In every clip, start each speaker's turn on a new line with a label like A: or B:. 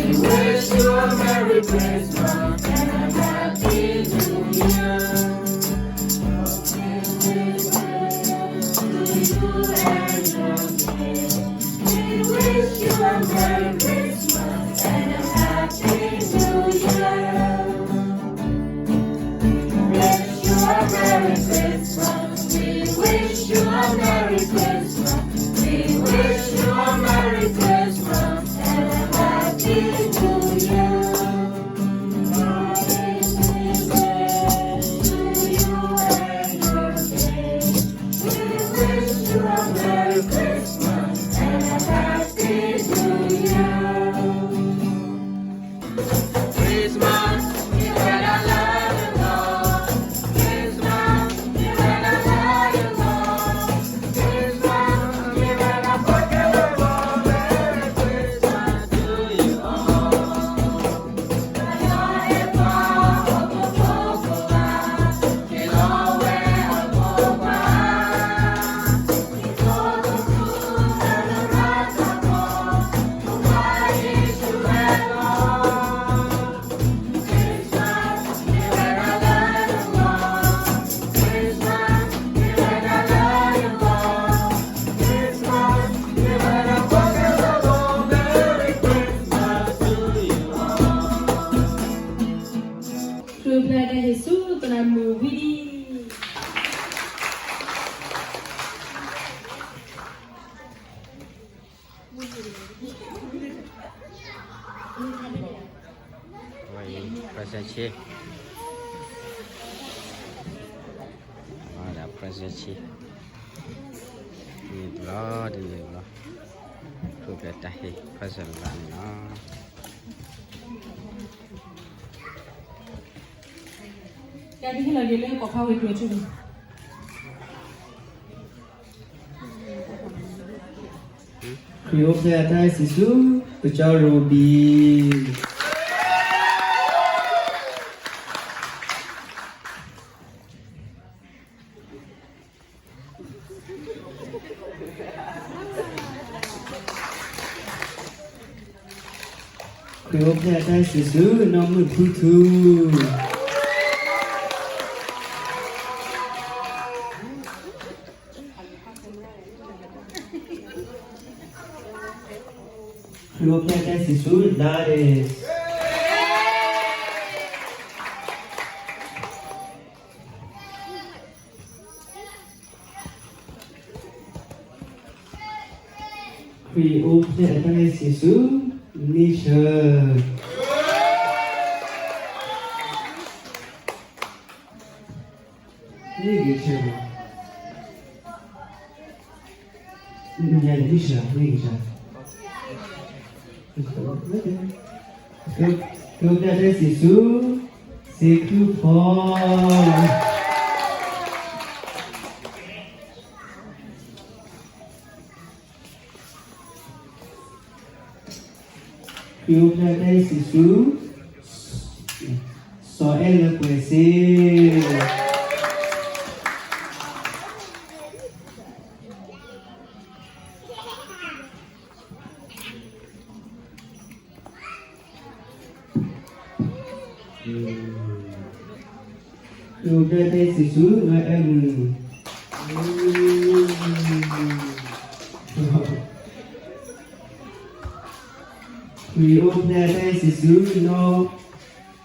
A: wish you a Merry Christmas and a Happy New Year. We wish you a Merry Christmas and a Happy New Year. Wish you a Merry Christmas. We wish you a Merry Christmas. We wish you a Merry Christmas and a Happy New Year. Happy New Year to you and your day. We wish you a Merry Christmas and a Happy New Year. Christmas, you better love the Lord. Christmas, you better love the Lord. Christmas, you better forget the Lord. Merry Christmas to you all. Kaya pa ako pokola, kilowe ako pa. Ito tutunan ang rasa ko, kumain suwelo. Christmas, you better love the Lord. Christmas, you better love the Lord. Christmas, you better forget the Lord. Merry Christmas to you all.
B: Kepada Yesus telah mewidi.
C: Woi, presentasi. Ada presentasi. Ini dulu. Sudah tahi presentannya.
B: Jadi kita lagi lagi kau kau itu cuma.
D: Kriop saya tay sisu pecah Robi. Kriop saya tay sisu nomor putu. Kriop saya tay sisu Laris. Kriop saya tay sisu Nisha. Ini gitu. Ini ada Nisha, ini gitu. Kriop saya tay sisu Sekupon. Kriop saya tay sisu Soel Puisi. Kriop saya tay sisu Noel. Kriop saya tay sisu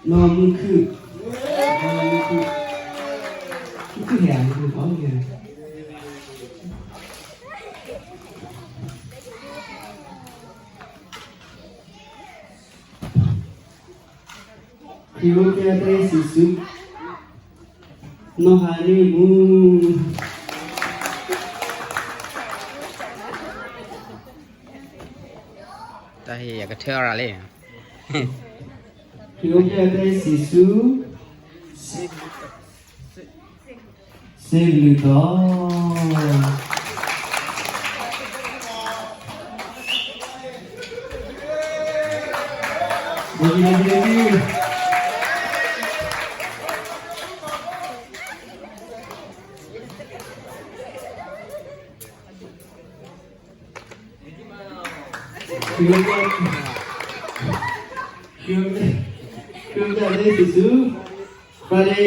D: Nomku. Itu ya, itu tahu ya. Kriop saya tay sisu Noharimu.
C: Tahi ya kecil kali.
D: Kriop saya tay sisu Seglutor. Lagi. Kriop Kruja dari susu. Pada.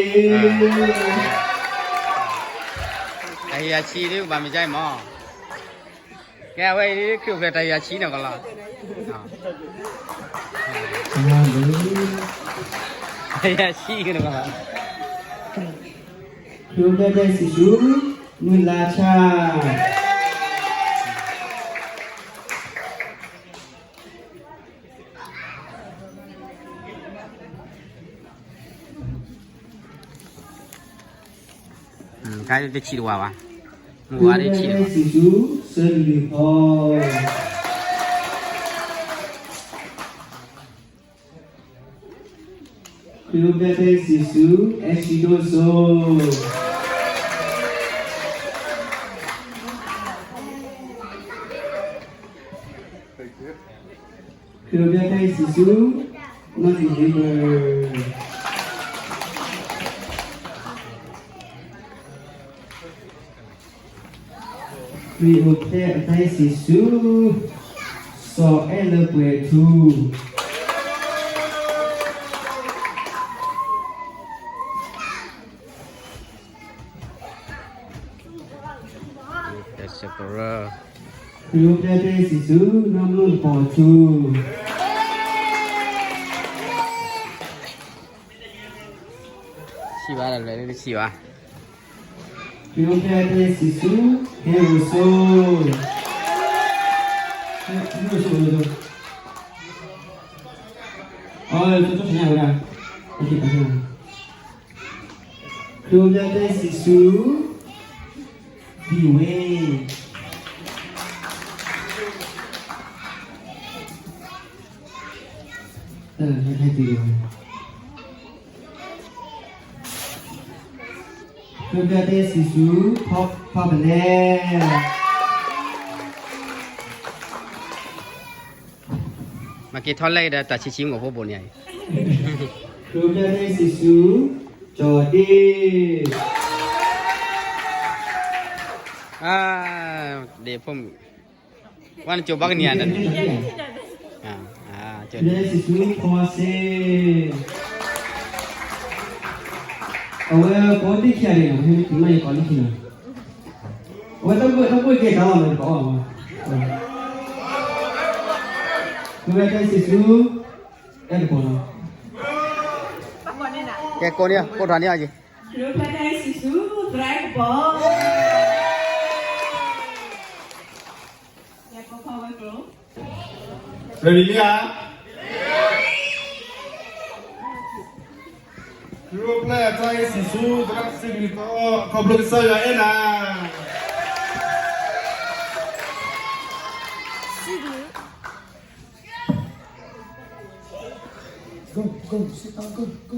C: Tahiyat chi ni bami jai mo. Kaya wei ni kru ke tahiyat chi na kala. Tahiyat chi ke na kala.
D: Kruja dari susu. Mulacha.
C: Cái cái chi đồ à? Mua đi chi.
D: Susu selihor. Kruja dari susu acidoso. Kruja dari susu non-liver. Kriopter dari susu soel puetu.
C: Separa.
D: Kriopter dari susu nomor 7.
C: Chi ba là lấy chi ba.
D: Kriopter dari susu heroso. Heroso. Oh, itu punya udah. Oke, pasang. Kriopter dari susu diwe. Hai tidur. Kruja dari susu pop bener.
C: Makin thon lagi dah tak cici ngop pun ni.
D: Kruja dari susu jodi.
C: Dia pun. Wan coba ni ada.
D: Kruja dari susu kose. Awak kau ni kaya ni, macam mana kau ni kena? Awak tak boleh kaya kau ni kau. Kruja dari susu kau.
C: Cái cô đi, cô đoàn đi à gì?
B: Kruja dari susu Dragon Ball. Ya kau kau bro.
A: Ready ya? Kruja dari susu Dragon Ball. Kau belum saya enak. Go, sit down, go.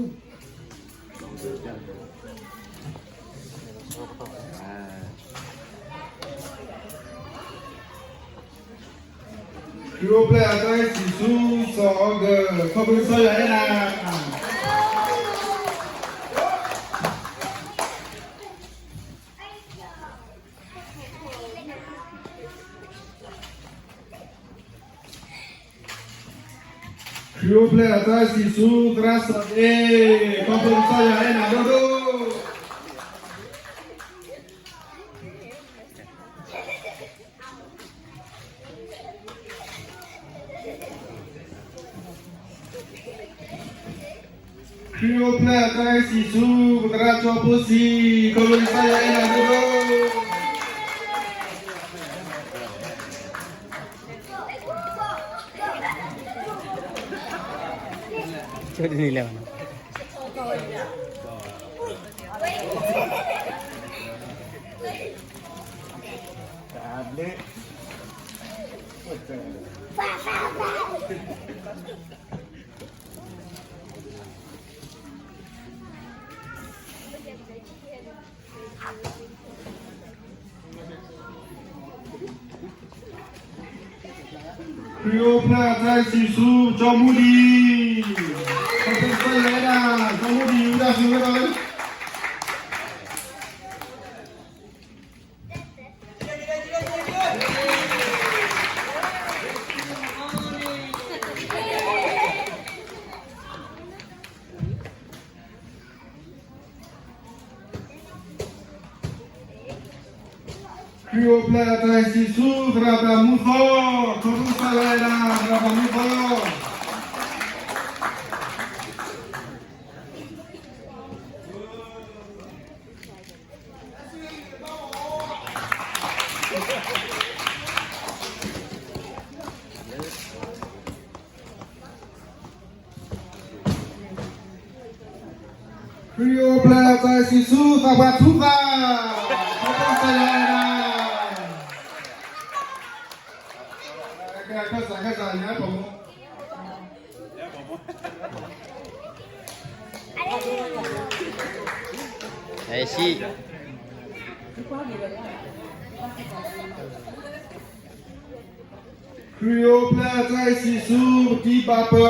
A: Kruja dari susu soge. Kau belum saya enak. Kruja dari susu kerasa kau belum saya enak duduk. Kruja dari susu kerasa pusi kau belum saya enak duduk.
C: Coba ni lewan.
A: Kruja dari susu Jomudi. Kau belum saya enak. Jomudi sudah selesai. Rio Plata Sisu Teraba Muso Kudu Salera Teraba Muso Rio Plata Sisu Teraba Tuka Kudu Salera Kasarผม
C: ไอ้ชี
A: Rio Plata Sisu di Bapa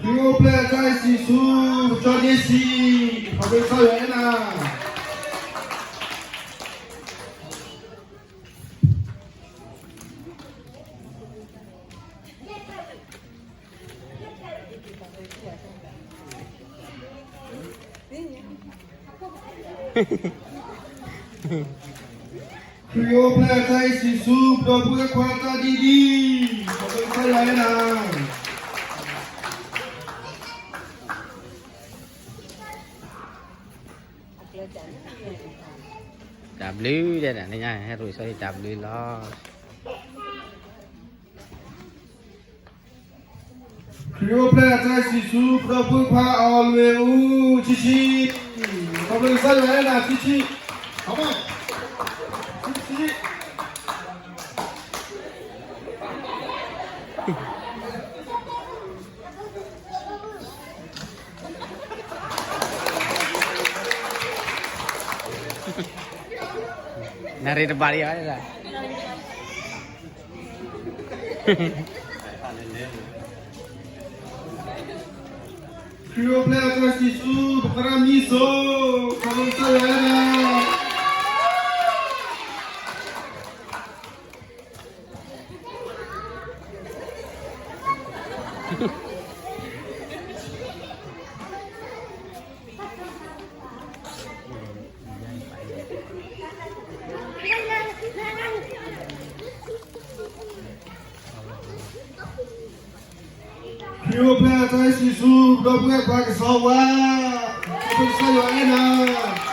A: Rio Plata Sisu Jodesi Habis saya enak Rio Plata Sisu Dua kuarta Didi Habis saya enak
C: chạm lưới đây nè nha rồi sao chạm lưới lo
A: Rio Plata Sisu Dua Alweu Cici Habis saya enak Cici apa Cici
C: nari depan dia lah
A: Rio Plata Sisu Berkeram Miso Habis saya enak Rio Plata Sisu Dua kuarta Sawa Habis saya enak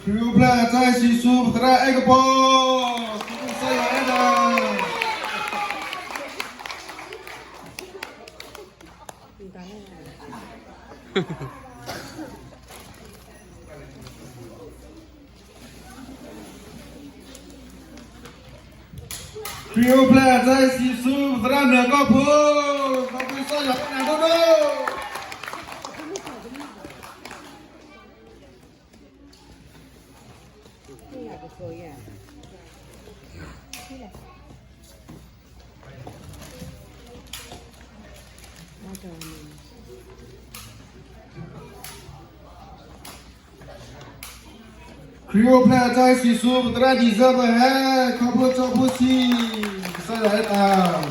A: Rio Plata Sisu Putra Ekpo Habis saya enak Rio Plata Sisu Putra Nagopo Habis saya enak duduk Rio Plata Sisu Putra Diza Bahaya Kabut Capusi Saya datang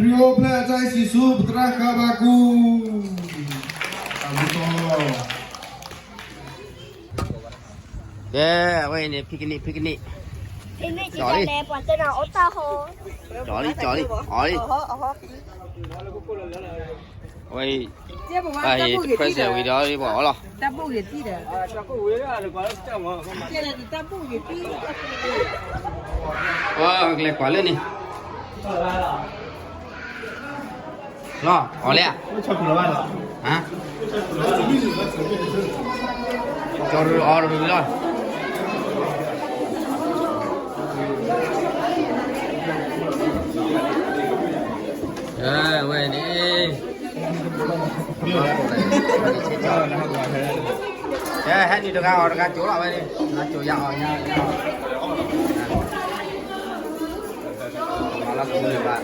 A: Rio Plata Sisu Putra Kabaku
C: yeah wait ni piknik
E: Ini juga lepas tu nak otak ho.
C: chó đi ôi ôi ai phải giờ video đi bỏ lo lên quả lên đi lo ở lẹ
A: ไม่ชอบกินละบ้านหรอ
C: hả cho rồi rồi quên đi hết đi được ra chỗ nào đi chỗ dạo nha nó cũng được bạn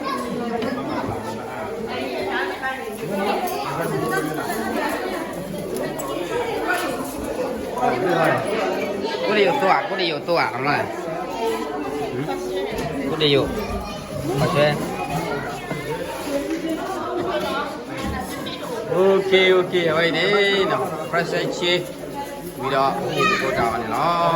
C: có đi vô tua lắm rồi có đi vô mà chơi ok vậy đi nào fresh chia video của cô trò này nó